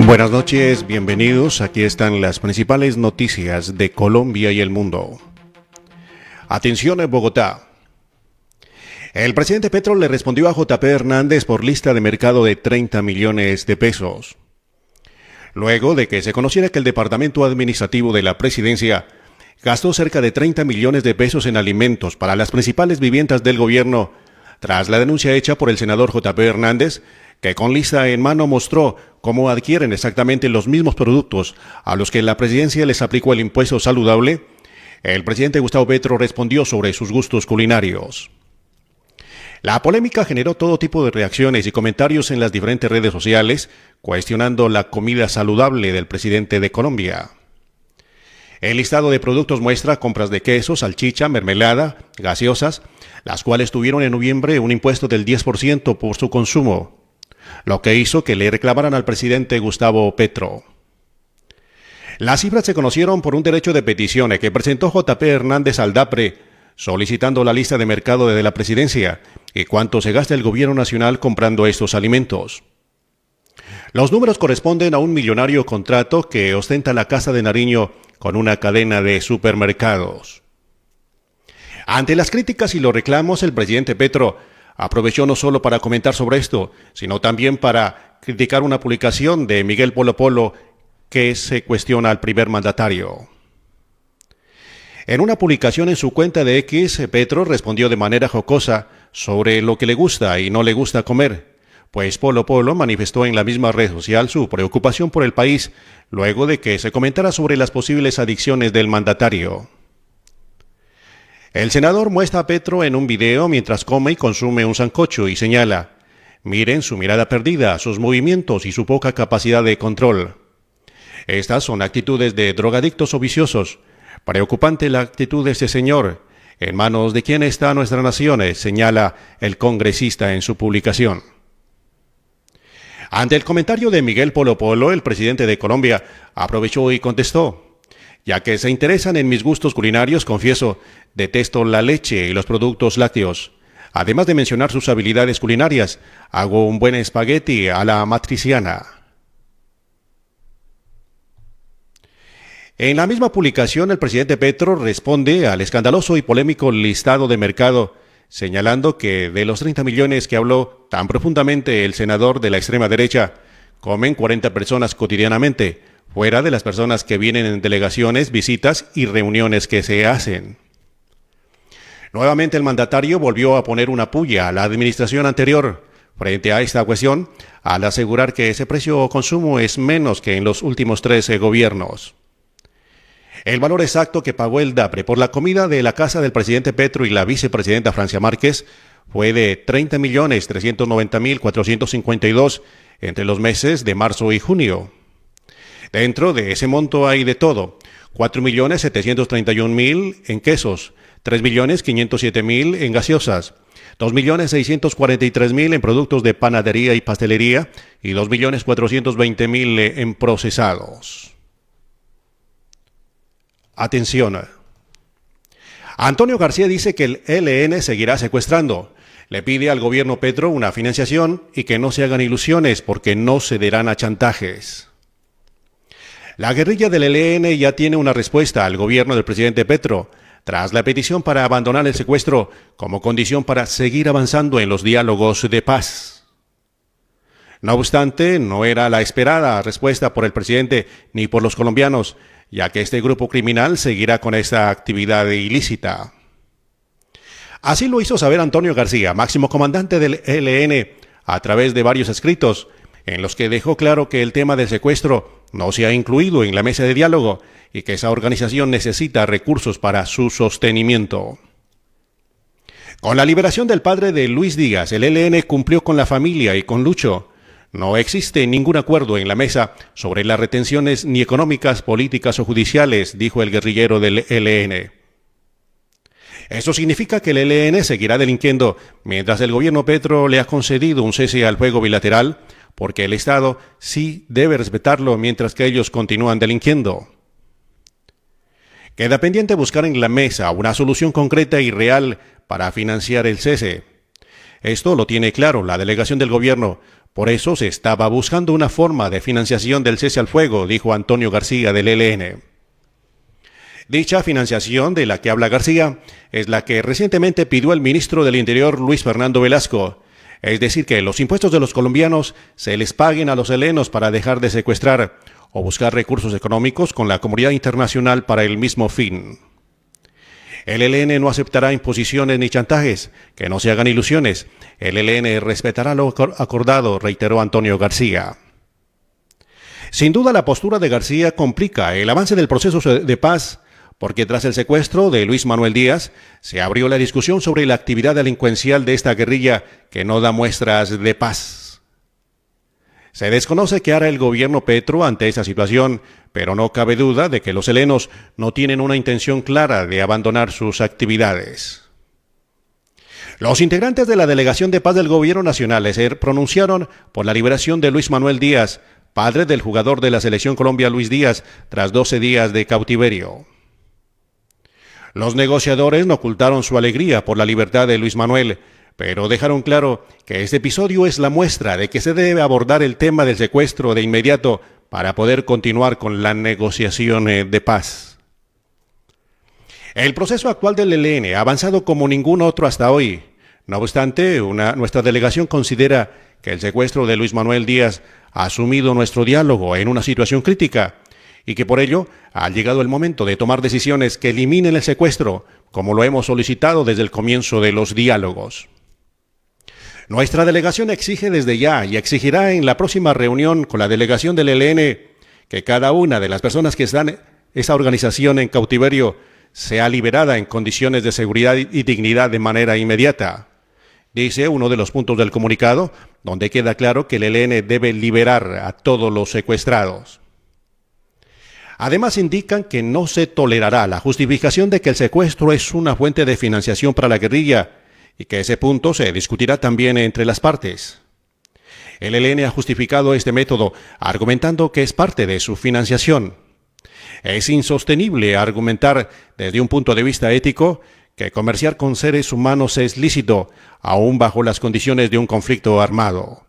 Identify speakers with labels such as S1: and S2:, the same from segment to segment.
S1: Buenas noches, bienvenidos. Aquí están las principales noticias de Colombia y el mundo. Atención en Bogotá. El presidente Petro le respondió a J.P. Hernández por lista de mercado de 30 millones de pesos. Luego de que se conociera que el Departamento Administrativo de la Presidencia gastó cerca de 30 millones de pesos en alimentos para las principales viviendas del gobierno, tras la denuncia hecha por el senador J.P. Hernández, que con lista en mano mostró cómo adquieren exactamente los mismos productos a los que la presidencia les aplicó el impuesto saludable, el presidente Gustavo Petro respondió sobre sus gustos culinarios. La polémica generó todo tipo de reacciones y comentarios en las diferentes redes sociales, cuestionando la comida saludable del presidente de Colombia. El listado de productos muestra compras de queso, salchicha, mermelada, gaseosas, las cuales tuvieron en noviembre un impuesto del 10% por su consumo, lo que hizo que le reclamaran al presidente Gustavo Petro. Las cifras se conocieron por un derecho de petición que presentó J.P. Hernández al DAPRE, solicitando la lista de mercado de la presidencia y cuánto se gasta el gobierno nacional comprando estos alimentos. Los números corresponden a un millonario contrato que ostenta la Casa de Nariño con una cadena de supermercados. Ante las críticas y los reclamos, el presidente Petro aprovechó no solo para comentar sobre esto, sino también para criticar una publicación de Miguel Polo Polo que se cuestiona al primer mandatario. En una publicación en su cuenta de X, Petro respondió de manera jocosa sobre lo que le gusta y no le gusta comer, pues Polo Polo manifestó en la misma red social su preocupación por el país luego de que se comentara sobre las posibles adicciones del mandatario. El senador muestra a Petro en un video mientras come y consume un sancocho y señala: miren su mirada perdida, sus movimientos y su poca capacidad de control. Estas son actitudes de drogadictos o viciosos. Preocupante la actitud de este señor. ¿En manos de quién está nuestra nación?, señala el congresista en su publicación. Ante el comentario de Miguel Polo Polo, el presidente de Colombia aprovechó y contestó: ya que se interesan en mis gustos culinarios, confieso, detesto la leche y los productos lácteos. Además de mencionar sus habilidades culinarias, hago un buen espagueti a la matriciana. En la misma publicación, el presidente Petro responde al escandaloso y polémico listado de mercado, señalando que de los 30 millones que habló tan profundamente el senador de la extrema derecha, comen 40 personas cotidianamente, fuera de las personas que vienen en delegaciones, visitas y reuniones que se hacen. Nuevamente el mandatario volvió a poner una puya a la administración anterior frente a esta cuestión, al asegurar que ese precio o consumo es menos que en los últimos 13 gobiernos. El valor exacto que pagó el DAPRE por la comida de la casa del presidente Petro y la vicepresidenta Francia Márquez fue de 30.390.452 entre los meses de marzo y junio. Dentro de ese monto hay de todo: 4.731.000 en quesos, 3.507.000 en gaseosas, 2.643.000 en productos de panadería y pastelería y 2.420.000 en procesados. Atención. Antonio García dice que el ELN seguirá secuestrando. Le pide al gobierno Petro una financiación y que no se hagan ilusiones porque no cederán a chantajes. La guerrilla del ELN ya tiene una respuesta al gobierno del presidente Petro, tras la petición para abandonar el secuestro como condición para seguir avanzando en los diálogos de paz. No obstante, no era la esperada respuesta por el presidente ni por los colombianos, ya que este grupo criminal seguirá con esta actividad ilícita. Así lo hizo saber Antonio García, máximo comandante del ELN, a través de varios escritos, en los que dejó claro que el tema del secuestro no se ha incluido en la mesa de diálogo y que esa organización necesita recursos para su sostenimiento. Con la liberación del padre de Luis Díaz, el ELN cumplió con la familia y con Lucho. No existe ningún acuerdo en la mesa sobre las retenciones ni económicas, políticas o judiciales, dijo el guerrillero del ELN. Eso significa que el ELN seguirá delinquiendo mientras el gobierno Petro le ha concedido un cese al fuego bilateral, porque el Estado sí debe respetarlo mientras que ellos continúan delinquiendo. Queda pendiente buscar en la mesa una solución concreta y real para financiar el cese. Esto lo tiene claro la delegación del gobierno. Por eso se estaba buscando una forma de financiación del cese al fuego, dijo Antonio García del ELN. Dicha financiación de la que habla García es la que recientemente pidió el ministro del Interior Luis Fernando Velasco, es decir, que los impuestos de los colombianos se les paguen a los helenos para dejar de secuestrar o buscar recursos económicos con la comunidad internacional para el mismo fin. El ELN no aceptará imposiciones ni chantajes, que no se hagan ilusiones. El ELN respetará lo acordado, reiteró Antonio García. Sin duda, la postura de García complica el avance del proceso de paz, porque tras el secuestro de Luis Manuel Díaz, se abrió la discusión sobre la actividad delincuencial de esta guerrilla que no da muestras de paz. Se desconoce qué hará el gobierno Petro ante esa situación, pero no cabe duda de que los helenos no tienen una intención clara de abandonar sus actividades. Los integrantes de la Delegación de Paz del Gobierno Nacional se pronunciaron por la liberación de Luis Manuel Díaz, padre del jugador de la Selección Colombia Luis Díaz, tras 12 días de cautiverio. Los negociadores no ocultaron su alegría por la libertad de Luis Manuel, pero dejaron claro que este episodio es la muestra de que se debe abordar el tema del secuestro de inmediato para poder continuar con la negociación de paz. El proceso actual del ELN ha avanzado como ningún otro hasta hoy. No obstante, nuestra delegación considera que el secuestro de Luis Manuel Díaz ha sumido nuestro diálogo en una situación crítica y que por ello ha llegado el momento de tomar decisiones que eliminen el secuestro, como lo hemos solicitado desde el comienzo de los diálogos. Nuestra delegación exige desde ya y exigirá en la próxima reunión con la delegación del ELN que cada una de las personas que están en esa organización en cautiverio sea liberada en condiciones de seguridad y dignidad de manera inmediata. Dice uno de los puntos del comunicado, donde queda claro que el ELN debe liberar a todos los secuestrados. Además indican que no se tolerará la justificación de que el secuestro es una fuente de financiación para la guerrilla y que ese punto se discutirá también entre las partes. El ELN ha justificado este método argumentando que es parte de su financiación. Es insostenible argumentar desde un punto de vista ético que comerciar con seres humanos es lícito, aún bajo las condiciones de un conflicto armado.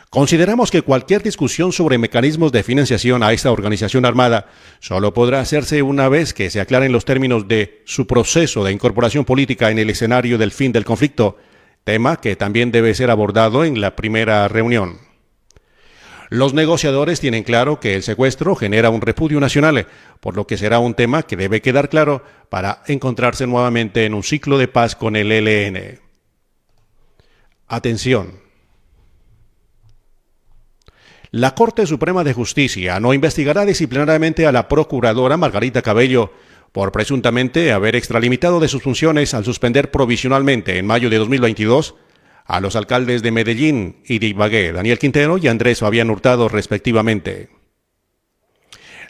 S1: Consideramos que cualquier discusión sobre mecanismos de financiación a esta organización armada solo podrá hacerse una vez que se aclaren los términos de su proceso de incorporación política en el escenario del fin del conflicto, tema que también debe ser abordado en la primera reunión. Los negociadores tienen claro que el secuestro genera un repudio nacional, por lo que será un tema que debe quedar claro para encontrarse nuevamente en un ciclo de paz con el ELN. Atención. La Corte Suprema de Justicia no investigará disciplinariamente a la procuradora Margarita Cabello por presuntamente haber extralimitado de sus funciones al suspender provisionalmente en mayo de 2022 a los alcaldes de Medellín y de Ibagué, Daniel Quintero y Andrés Fabián Hurtado, respectivamente.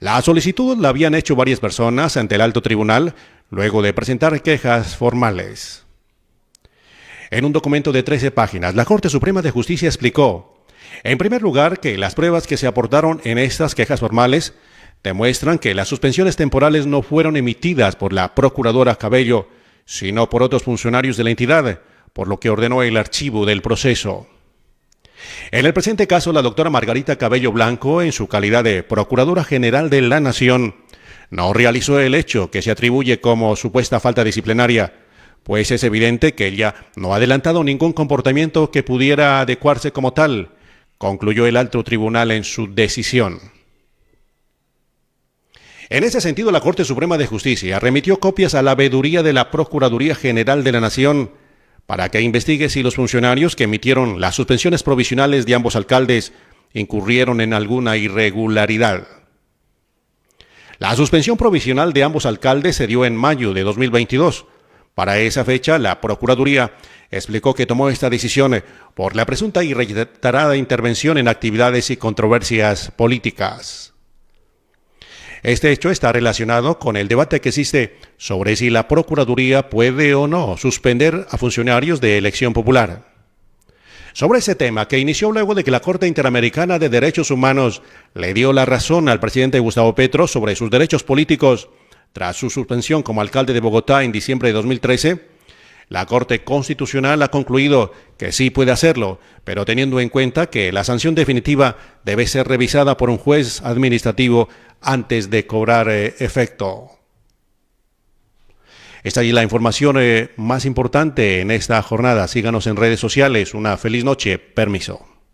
S1: La solicitud la habían hecho varias personas ante el alto tribunal luego de presentar quejas formales. En un documento de 13 páginas, la Corte Suprema de Justicia explicó, en primer lugar, que las pruebas que se aportaron en estas quejas formales demuestran que las suspensiones temporales no fueron emitidas por la procuradora Cabello, sino por otros funcionarios de la entidad, por lo que ordenó el archivo del proceso. En el presente caso, la doctora Margarita Cabello Blanco, en su calidad de Procuradora General de la Nación, no realizó el hecho que se atribuye como supuesta falta disciplinaria, pues es evidente que ella no ha adelantado ningún comportamiento que pudiera adecuarse como tal, concluyó el alto tribunal en su decisión. En ese sentido, la Corte Suprema de Justicia remitió copias a la veeduría de la Procuraduría General de la Nación para que investigue si los funcionarios que emitieron las suspensiones provisionales de ambos alcaldes incurrieron en alguna irregularidad. La suspensión provisional de ambos alcaldes se dio en mayo de 2022. Para esa fecha, la Procuraduría explicó que tomó esta decisión por la presunta y reiterada intervención en actividades y controversias políticas. Este hecho está relacionado con el debate que existe sobre si la Procuraduría puede o no suspender a funcionarios de elección popular. Sobre ese tema, que inició luego de que la Corte Interamericana de Derechos Humanos le dio la razón al presidente Gustavo Petro sobre sus derechos políticos tras su suspensión como alcalde de Bogotá en diciembre de 2013, La Corte Constitucional ha concluido que sí puede hacerlo, pero teniendo en cuenta que la sanción definitiva debe ser revisada por un juez administrativo antes de cobrar efecto. Esta es la información más importante en esta jornada. Síganos en redes sociales. Una feliz noche. Permiso.